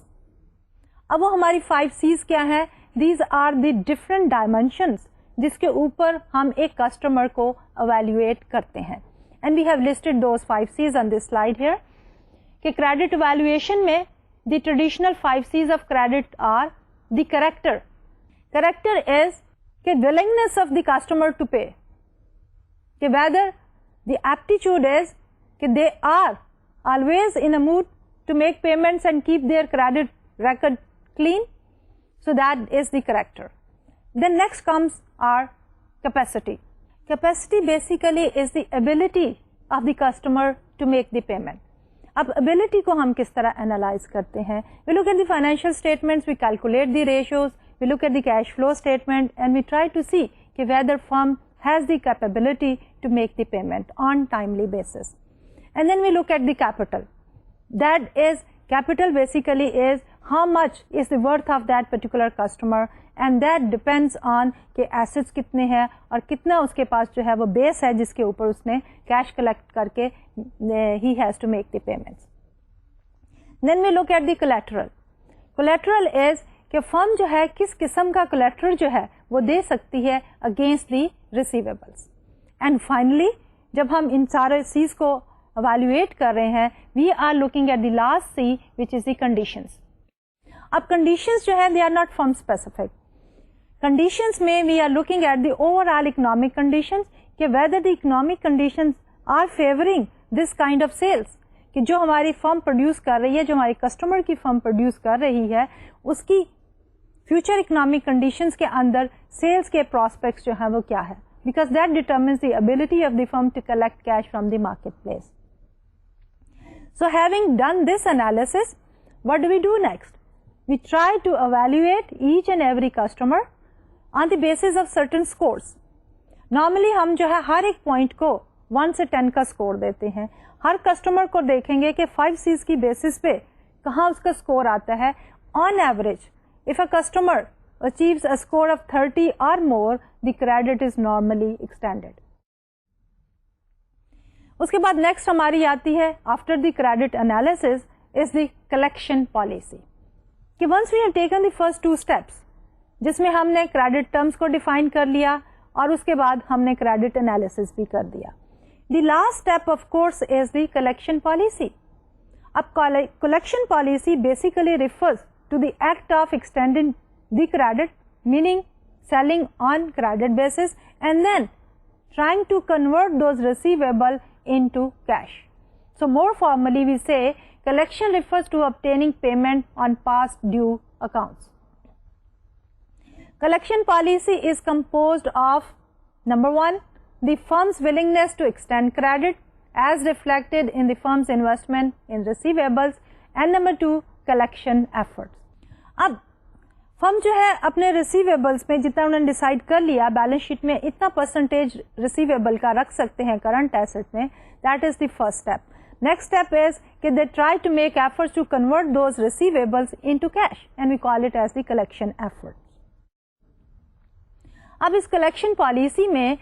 اب وہ ہماری 5 C's کیا ہیں؟ These are the different dimensions جس کے اوپر ہم ایک کسٹمر کو ایویلویٹ کرتے ہیں. And we have listed those 5 C's on this slide here کہ کریڈٹ ایویلویشن میں the traditional 5 C's of credit are the character. Character is کہ willingness of the customer to pay, کہ whether the aptitude is کہ they are always in a mood to make payments and keep their credit record clean. So that is the character. Then next comes our capacity. Capacity basically is the ability of the customer to make the payment. اب ability کو ہم کس طرح analyze کرتے ہیں؟ We look at the financial statements, we calculate the ratios, we look at the cash flow statement and we try to see کہ whether firm has the capability to make the payment on timely basis. And then we look at the capital. That is, capital basically is how much is the worth of that particular customer and that depends on کہ assets کتنے ہیں اور کتنا اس کے پاس جو ہے وہ بیس ہے جس کے اوپر اس نے cash collect کر کے he has to make the payments. Then we look at the collateral. Collateral is کہ فرم جو ہے کس قسم کا collateral جو ہے وہ دے سکتی ہے against the receivables. And finally جب ہم ان سارے C's کو evaluate کر رہے ہیں we are looking at the last C which is the conditions. اب conditions جو ہے they are not firm specific. Conditions میں we are looking at the overall economic conditions کہ whether the economic conditions are favoring this kind of sales کہ جو ہماری فرم produce کر رہی ہے, جو ہماری کسٹمر کی فرم پروڈیوس کر رہی ہے اس کی فیوچر اکنامک کنڈیشنز کے اندر سیلس کے پراسپیکٹس جو ہیں وہ کیا ہے, because that determines the ability of the firm to collect cash from the market place. So having done this analysis, what do we do next? We try to evaluate each and every customer on the basis of certain scores. Normally ہم جو ہے ہر ایک point کو 1 سے 10 کا score دیتے ہیں. ہر customer کو دیکھیں گے کہ 5 C's کی بیسس پہ کہاں اس کا اسکور آتا ہے. On average, if a customer achieves a score of 30 or more, the credit is normally extended. اس کے بعد نیکسٹ ہماری آتی ہے after the credit analysis is the collection policy, کہ once we have taken the first 2 steps جس میں ہم نے کریڈٹ ٹرمز کو ڈیفائن کر لیا اور اس کے بعد ہم نے کریڈٹ انالیسس بھی کر دیا. The last step of course is the collection policy. اب collection policy basically refers to the act of extending the credit, meaning selling on credit basis and then trying to convert those receivable into cash. So more formally we say collection refers to obtaining payment on past due accounts. Collection policy is composed of number 1, the firm's willingness to extend credit as reflected in the firm's investment in receivables, and number 2, collection efforts. اب فرم جو ہے اپنے receivables میں جتنا انہوں نے decide کر لیا بیلنس شیٹ میں اتنا پرسنٹیج ریسیویبل کا رکھ سکتے ہیں کرنٹ ایسٹ میں, that is the first step. Next step is کہ they try to make efforts to convert those receivables into cash and we call it as the collection effort. اب اس collection policy میں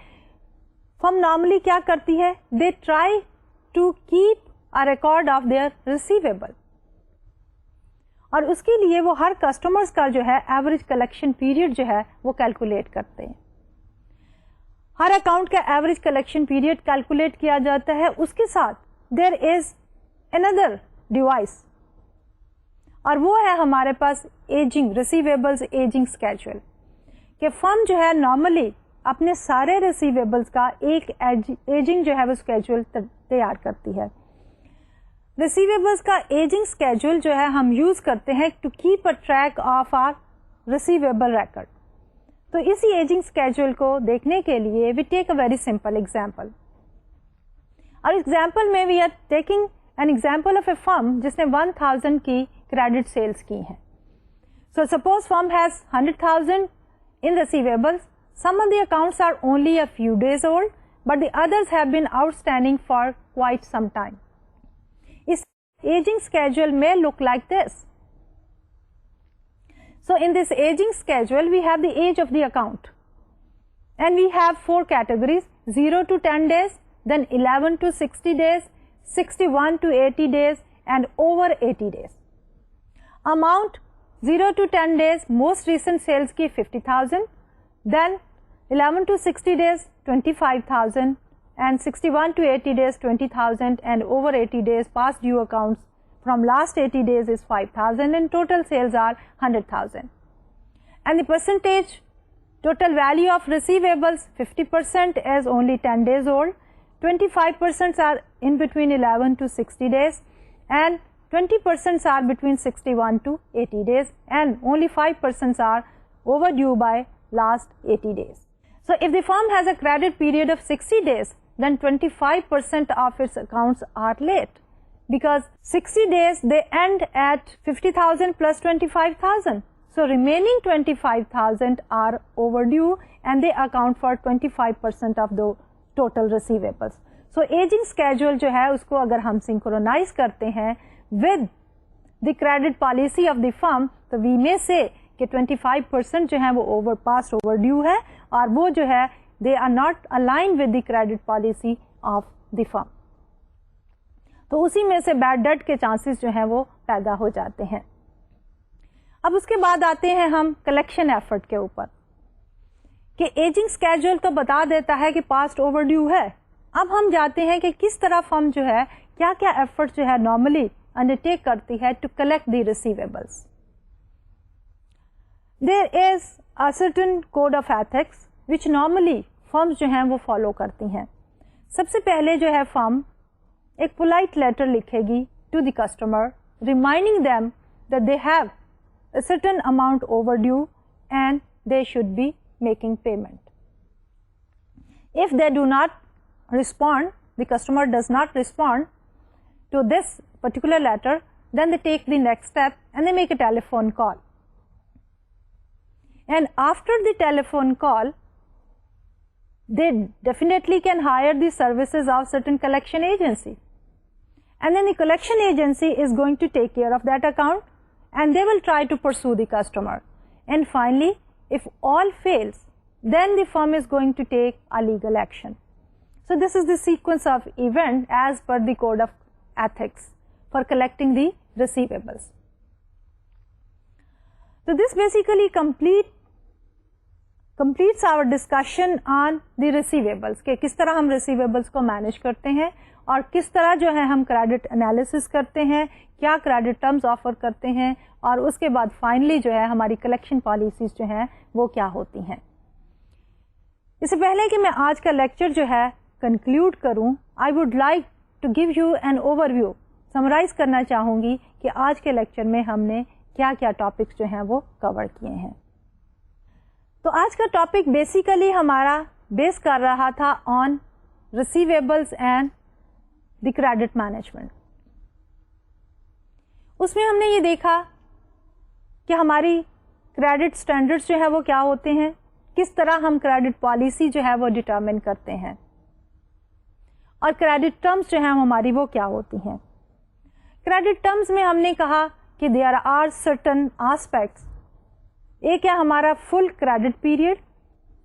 فرم normally کیا کرتی ہے, they try to keep a record of their receivable, اور اس کے لیے وہ ہر کسٹمرز کا جو ہے ایوریج کلیکشن پیریڈ جو ہے وہ کیلکولیٹ کرتے ہیں. ہر اکاؤنٹ کا ایوریج کلیکشن پیریڈ کیلکولیٹ کیا جاتا ہے. اس کے ساتھ دیر از اندر ڈیوائس, اور وہ ہے ہمارے پاس ایجنگ ریسیویبلز ایجنگ اسکیجول, کہ فرم جو ہے نارملی اپنے سارے ریسیویبلز کا ایک ایجنگ جو ہے وہ اسکیجول تیار کرتی ہے. ریسیویبلس کا ایجنگ اسکیجول جو ہے ہم یوز کرتے ہیں to keep a track of our receivable record. تو اسی ایجنگ اسکیجول کو دیکھنے کے لیے we take a very simple example, اور ایگزامپل میں we are taking an example of a firm جس نے 1000 کی کریڈٹ سیلس کی ہیں. So suppose firm has 100,000 in receivables. Some of the accounts are only a few days old, but the others have been outstanding for quite some time. This aging schedule may look like this. So in this aging schedule, we have the age of the account. And we have 4 categories, 0 to 10 days, then 11 to 60 days, 61 to 80 days, and over 80 days. Amount 0 to 10 days, most recent sales ki 50,000, then 11 to 60 days, 25,000, and 61 to 80 days, 20,000, and over 80 days, past due accounts from last 80 days is 5,000, and total sales are 100,000. And the percentage, total value of receivables, 50% is only 10 days old, 25% are in between 11 to 60 days, and 20% are between 61 to 80 days, and only 5% are overdue by last 80 days. So if the firm has a credit period of 60 days, then 25% of its accounts are late, because 60 days they end at 50,000 plus 25,000. So remaining 25,000 are overdue, and they account for 25% of the total receivables. So aging schedule جو ہے اس کو اگر ہم synchronize کرتے ہیں with the credit policy of the firm, تو we may say کہ 25% جو ہے وہ past overdue ہے, اور وہ جو ہے they are not aligned with the credit policy of the firm. تو اسی میں سے بیڈ ڈیٹ کے چانسز جو ہیں وہ پیدا ہو جاتے ہیں. اب اس کے بعد آتے ہیں ہم کلیکشن ایفرٹ کے اوپر, کہ ایجنگ اسکیجول تو بتا دیتا ہے کہ پاسٹ اوور ڈیو ہے. اب ہم جاتے ہیں کہ کس طرح فرم جو ہے کیا کیا ایفرٹ جو ہے نارملی انڈر ٹیک کرتی ہے to collect the receivables. There is a certain code of ethics which normally firms جو ہیں وہ فالو کرتی ہیں. سب سے پہلے جو ہے فرم ایک پولائٹ لیٹر لکھے گی to the customer reminding them that they have a certain amount overdue and they should be making payment. If they do not respond, the customer does not respond to this particular letter, then they take the next step and they make a telephone call. And after the telephone call, they definitely can hire the services of certain collection agency. And then the collection agency is going to take care of that account and they will try to pursue the customer. And finally, if all fails, then the firm is going to take a legal action. So this is the sequence of event as per the code of ethics for collecting the receivables. So this basically completes our discussion on the receivables کہ کس طرح ہم receivables کو manage کرتے ہیں اور کس طرح جو ہے ہم credit analysis کرتے ہیں, کیا credit terms offer کرتے ہیں اور اس کے بعد finally جو ہے ہماری collection policies جو ہیں وہ کیا ہوتی ہیں. اس سے پہلے کہ میں آج کا لیکچر جو ہے کنکلوڈ کروں, I would like to give you an overview, summarise کرنا چاہوں گی کہ آج کے لیکچر میں ہم نے کیا کیا ٹاپکس جو ہیں وہ کور کیے ہیں. تو آج کا ٹاپک بیسیکلی ہمارا بیس کر رہا تھا on receivables and the credit management. اس میں ہم نے یہ دیکھا کہ ہماری کریڈٹ اسٹینڈرڈس جو ہے وہ کیا ہوتے ہیں, کس طرح ہم کریڈٹ پالیسی جو ہے وہ ڈٹرمن کرتے ہیں اور کریڈٹ ٹرمز جو ہیں ہماری وہ کیا ہوتی ہیں. کریڈٹ ٹرمز میں ہم نے کہا کہ دیر آر سرٹن آسپیکٹس. ایک ہے ہمارا فل کریڈٹ پیریڈ,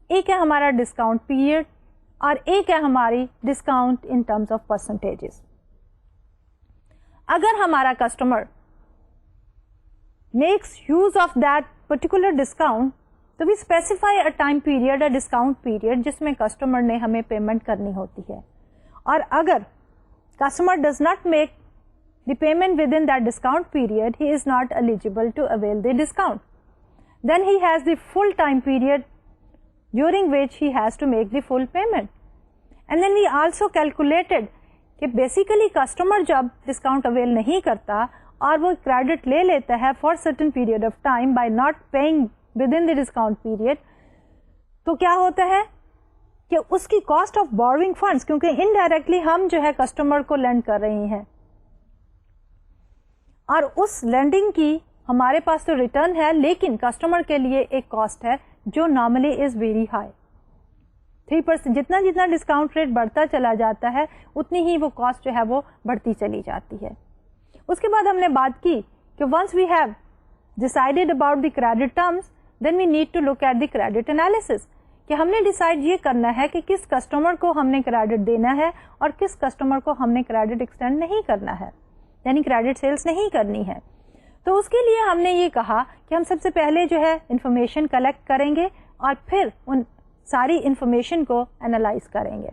ایک ہے ہمارا ڈسکاؤنٹ پیریڈ اور ایک ہے ہماری discount in terms of percentages. اگر ہمارا customer makes use of that particular discount تو we specify a time period, a discount period جس میں کسٹمر نے ہمیں پیمنٹ کرنی ہوتی ہے. اور اگر customer does not make the payment within that discount period, he is not eligible to avail the discount. Then he has the full time period during which he has to make the full payment. And then we also calculated کہ basically customer جب discount avail نہیں کرتا اور وہ credit لے لیتا ہے for certain period of time by not paying within the discount period, تو کیا ہوتا ہے کہ اس کی cost of borrowing funds, کیونکہ indirectly ہم جو ہے customer کو lend کر رہی ہیں اور اس lending کی ہمارے پاس تو ریٹرن ہے لیکن کسٹمر کے لیے ایک کاسٹ ہے جو نارملی از ویری ہائی. 3% جتنا ڈسکاؤنٹ ریٹ بڑھتا چلا جاتا ہے اتنی ہی وہ کاسٹ جو ہے وہ بڑھتی چلی جاتی ہے. اس کے بعد ہم نے بات کی کہ once we have decided about the credit terms then we need to look at the credit analysis, کہ ہم نے ڈیسائیڈ یہ کرنا ہے کہ کس کسٹمر کو ہم نے کریڈٹ دینا ہے اور کس کسٹمر کو ہم نے کریڈٹ ایکسٹینڈ نہیں کرنا ہے, یعنی کریڈٹ سیلس نہیں کرنی ہے. تو اس کے لیے ہم نے یہ کہا کہ ہم سب سے پہلے جو ہے انفارمیشن کلیکٹ کریں گے اور پھر ان ساری انفارمیشن کو انالائز کریں گے.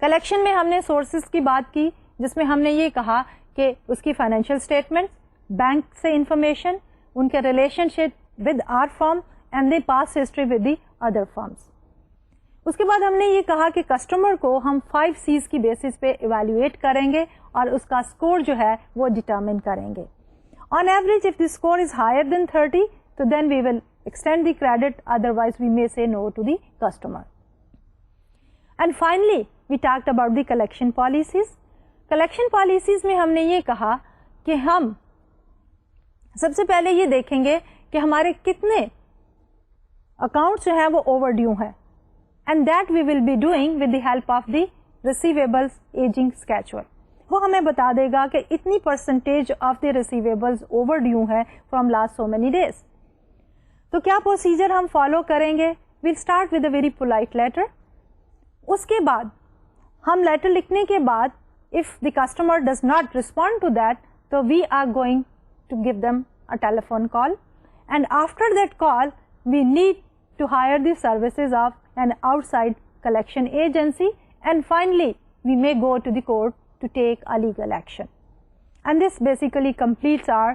کلیکشن میں ہم نے سورسز کی بات کی جس میں ہم نے یہ کہا کہ اس کی فائنینشیل اسٹیٹمنٹ, بینک سے انفارمیشن, ان کے relationship with our firm and the past history with the other firms. اس کے بعد ہم نے یہ کہا کہ کسٹمر کو ہم 5 C's کی بیسس پہ ایویلویٹ کریں گے اور اس کا اسکور جو ہے وہ ڈٹرمن کریں گے. On average, if the score is higher than 30, so then we will extend the credit, otherwise we may say no to the customer. And finally, we talked about the collection policies. Collection policies میں ہم نے یہ کہا کہ ہم سب سے پہلے یہ دیکھیں گے کہ ہمارے کتنے اکاؤنٹس جو ہیں وہ اوور ڈیو ہیں, and that we will be doing with the help of the receivables aging schedule. وہ ہمیں بتا دے گا کہ اتنی percentage of the receivables overdue ہے from last so many days. تو کیا پروسیجر ہم فالو کریں گے؟ Well start with a very polite letter. اس کے بعد ہم لیٹر لکھنے کے بعد if the customer does not respond to that تو we are going to give them a telephone call, and after that call we need to hire the services of an out side collection agency, and finally we may go to the court to take a legal action. And this basically completes our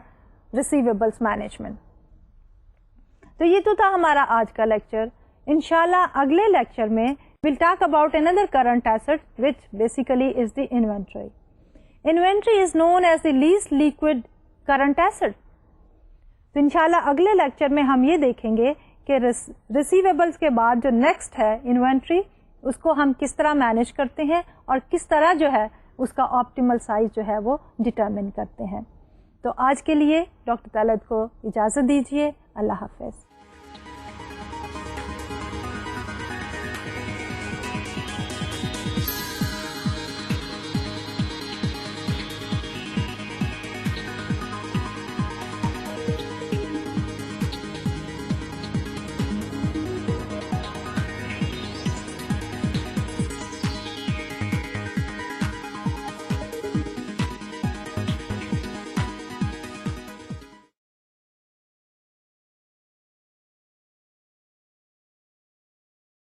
receivables management. تو یہ تو تھا ہمارا آج کا lecture. انشاءاللہ اگلے lecture میں we'll talk about another current asset which basically is the inventory. Inventory is known as the least liquid current asset. تو انشاءاللہ اگلے لیکچر میں ہم یہ دیکھیں گے کہ ریسیویبلس کے بعد جو نیکسٹ ہے انوینٹری، اس کو ہم کس طرح مینیج کرتے ہیں اور کس طرح جو ہے اس کا آپٹیمل سائز جو ہے وہ ڈٹرمن کرتے ہیں. تو آج کے لیے ڈاکٹر طلعت کو اجازت دیجیے. اللہ حافظ.